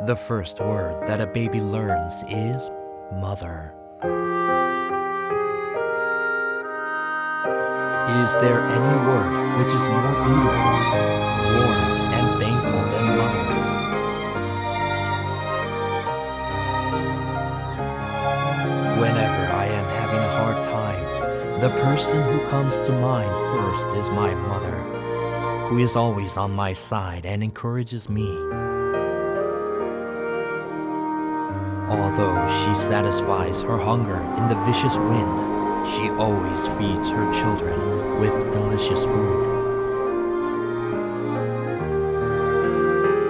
The first word that a baby learns is mother. Is there any word which is more beautiful, warm, and thankful than mother? Whenever I am having a hard time, the person who comes to mind first is my mother, who is always on my side and encourages me. Although she satisfies her hunger in the vicious wind, she always feeds her children with delicious food.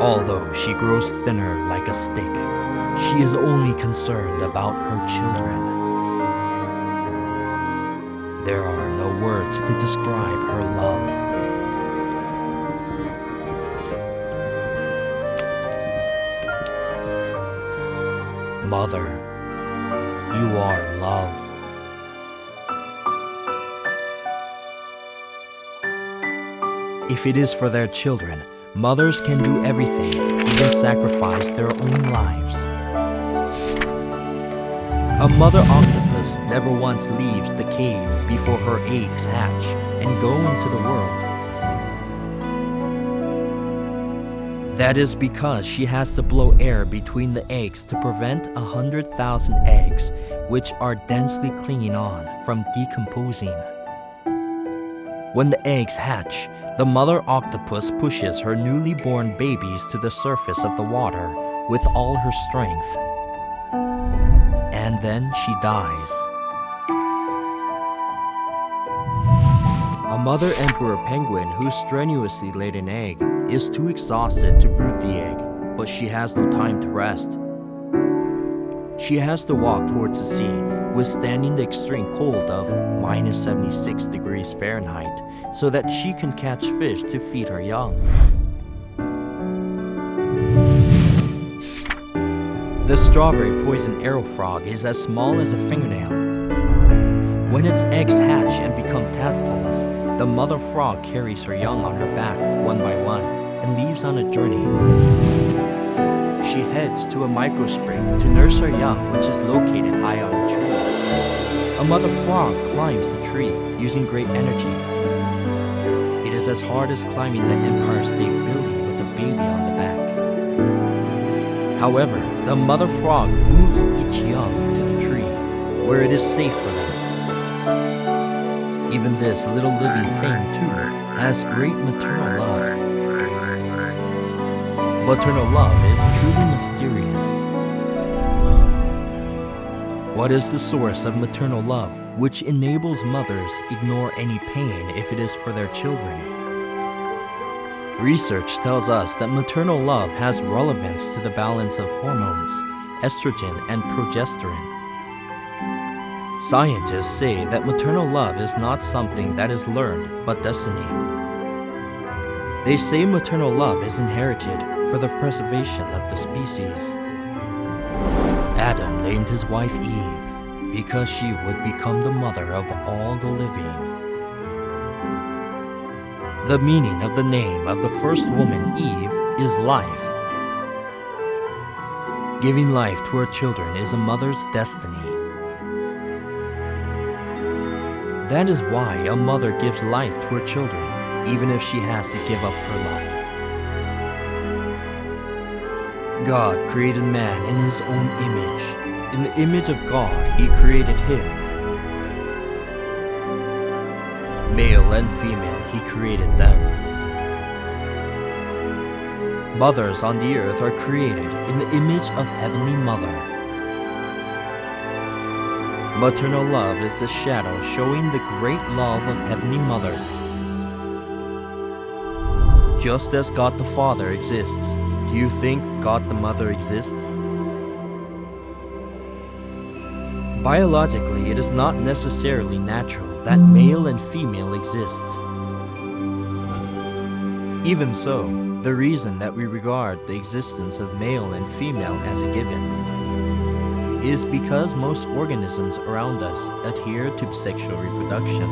Although she grows thinner like a stick, she is only concerned about her children. There are no words to describe her love. Mother, you are love. If it is for their children, mothers can do everything, even sacrifice their own lives. A mother octopus never once leaves the cave before her eggs hatch and go into the world. That is because she has to blow air between the eggs to prevent 100,000 eggs, which are densely clinging on, from decomposing. When the eggs hatch, the mother octopus pushes her newly born babies to the surface of the water with all her strength. And then she dies. A mother emperor penguin who strenuously laid an egg is too exhausted to brood the egg, but she has no time to rest. She has to walk towards the sea, withstanding the extreme cold of -76 degrees Fahrenheit, so that she can catch fish to feed her young. The strawberry poison arrow frog is as small as a fingernail. When its eggs hatch and become tadpoles, the mother frog carries her young on her back one by one and leaves on a journey. She heads to a microspring to nurse her young, which is located high on a tree. A mother frog climbs the tree using great energy. It is as hard as climbing the Empire State Building with a baby on the back. However, the mother frog moves each young to the tree, where it is safe for them. Even this little living thing, too, has great maternal love. Maternal love is truly mysterious. What is the source of maternal love which enables mothers ignore any pain if it is for their children? Research tells us that maternal love has relevance to the balance of hormones, estrogen and progesterone. Scientists say that maternal love is not something that is learned, but destiny. They say maternal love is inherited for the preservation of the species. Adam named his wife Eve because she would become the mother of all the living. The meaning of the name of the first woman, Eve, is life. Giving life to her children is a mother's destiny. That is why a mother gives life to her children, even if she has to give up her life. God created man in his own image. In the image of God, he created him. Male and female, he created them. Mothers on the earth are created in the image of Heavenly Mother. Maternal love is the shadow showing the great love of Heavenly Mother. Just as God the Father exists, do you think God the Mother exists? Biologically, it is not necessarily natural that male and female exist. Even so, the reason that we regard the existence of male and female as a given is because most organisms around us adhere to sexual reproduction.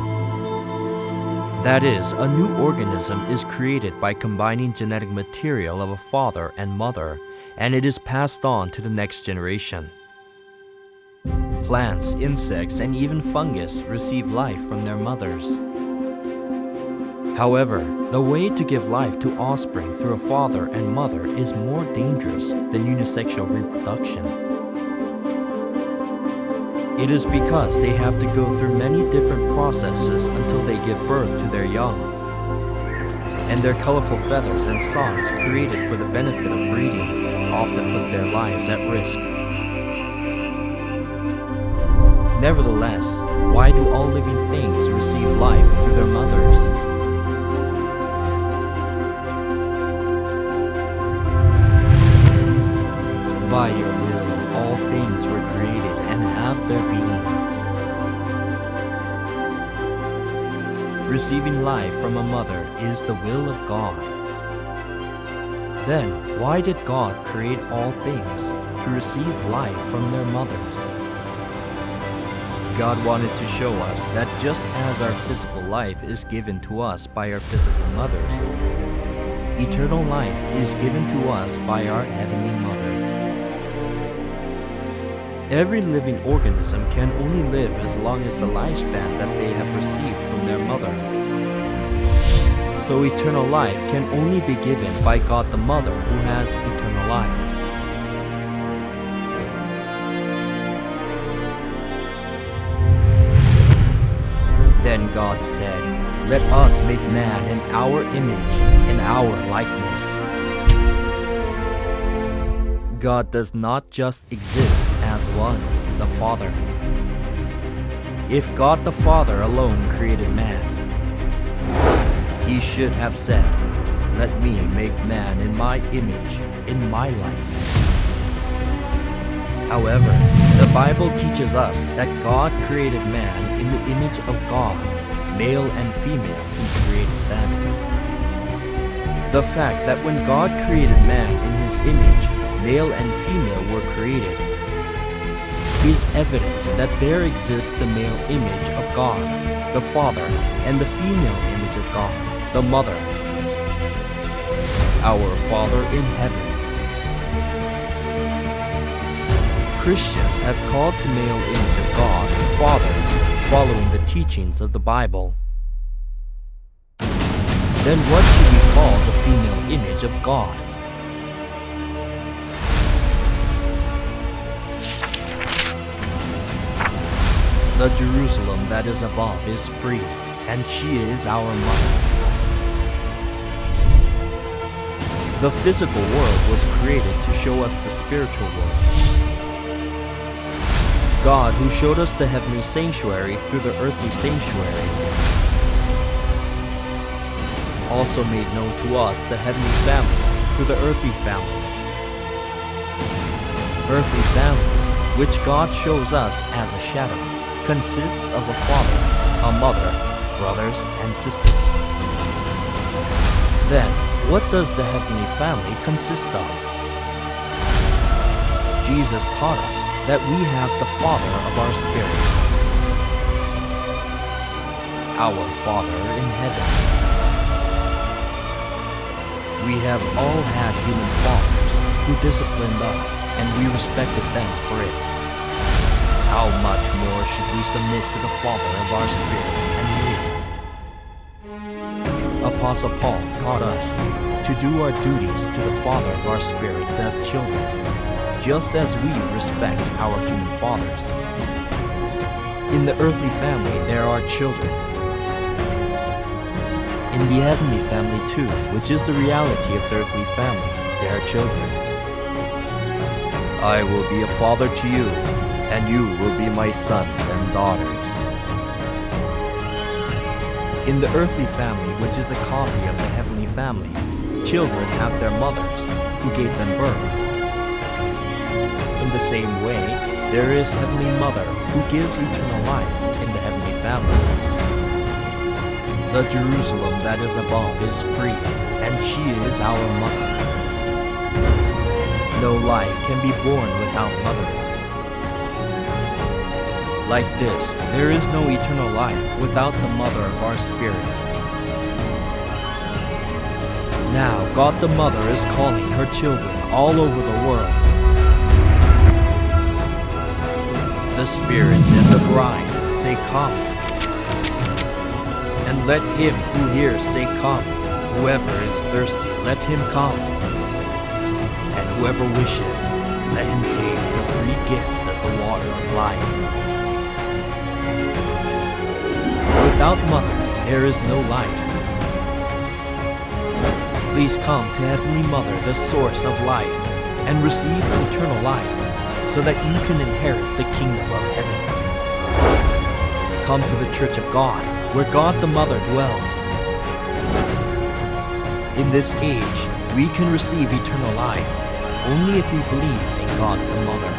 That is, a new organism is created by combining genetic material of a father and mother, and it is passed on to the next generation. Plants, insects, and even fungus receive life from their mothers. However, the way to give life to offspring through a father and mother is more dangerous than unisexual reproduction. It is because they have to go through many different processes until they give birth to their young. And their colorful feathers and songs created for the benefit of breeding often put their lives at risk. Nevertheless, why do all living things receive life through their mothers? By your will, all things were created and have their being. Receiving life from a mother is the will of God. Then, why did God create all things to receive life from their mothers? God wanted to show us that just as our physical life is given to us by our physical mothers, eternal life is given to us by our Heavenly Mother. Every living organism can only live as long as the lifespan that they have received from their mother. So eternal life can only be given by God the Mother who has eternal life. Then God said, "Let us make man in our image, in our likeness." God does not just exist as one, the Father. If God the Father alone created man, He should have said, "Let me make man in my image, in my likeness." However, the Bible teaches us that God created man in the image of God, male and female He created them. The fact that when God created man in His image, male and female were created, is evidence that there exists the male image of God, the Father, and the female image of God, the Mother, our Father in heaven. Christians have called the male image of God Father, following the teachings of the Bible. Then what should we call the female image of God? The Jerusalem that is above is free, and she is our mother. The physical world was created to show us the spiritual world. God, who showed us the heavenly sanctuary through the earthly sanctuary, also made known to us the heavenly family through the earthly family. Earthly family, which God shows us as a shadow, consists of a father, a mother, brothers, and sisters. Then, what does the heavenly family consist of? Jesus taught us that we have the Father of our spirits, our Father in heaven. We have all had human fathers who disciplined us, and we respected them for it. How much more should we submit to the Father of our spirits and live? Apostle Paul taught us to do our duties to the Father of our spirits as children, just as we respect our human fathers. In the earthly family there are children. In the heavenly family too, which is the reality of the earthly family, there are children. I will be a father to you, and you will be my sons and daughters. In the earthly family, which is a copy of the heavenly family, children have their mothers, who gave them birth. In the same way, there is Heavenly Mother, who gives eternal life in the heavenly family. The Jerusalem that is above is free, and she is our mother. No life can be born without mothering. Like this, there is no eternal life without the Mother of our spirits. Now God the Mother is calling her children all over the world. The Spirit and the bride say, "Come." And let him who hears say, "Come." Whoever is thirsty, let him come. And whoever wishes, let him take the free gift of the water of life. Without Mother, there is no life. Please come to Heavenly Mother, the source of life, and receive eternal life, so that you can inherit the kingdom of heaven. Come to the Church of God, where God the Mother dwells. In this age, we can receive eternal life only if we believe in God the Mother.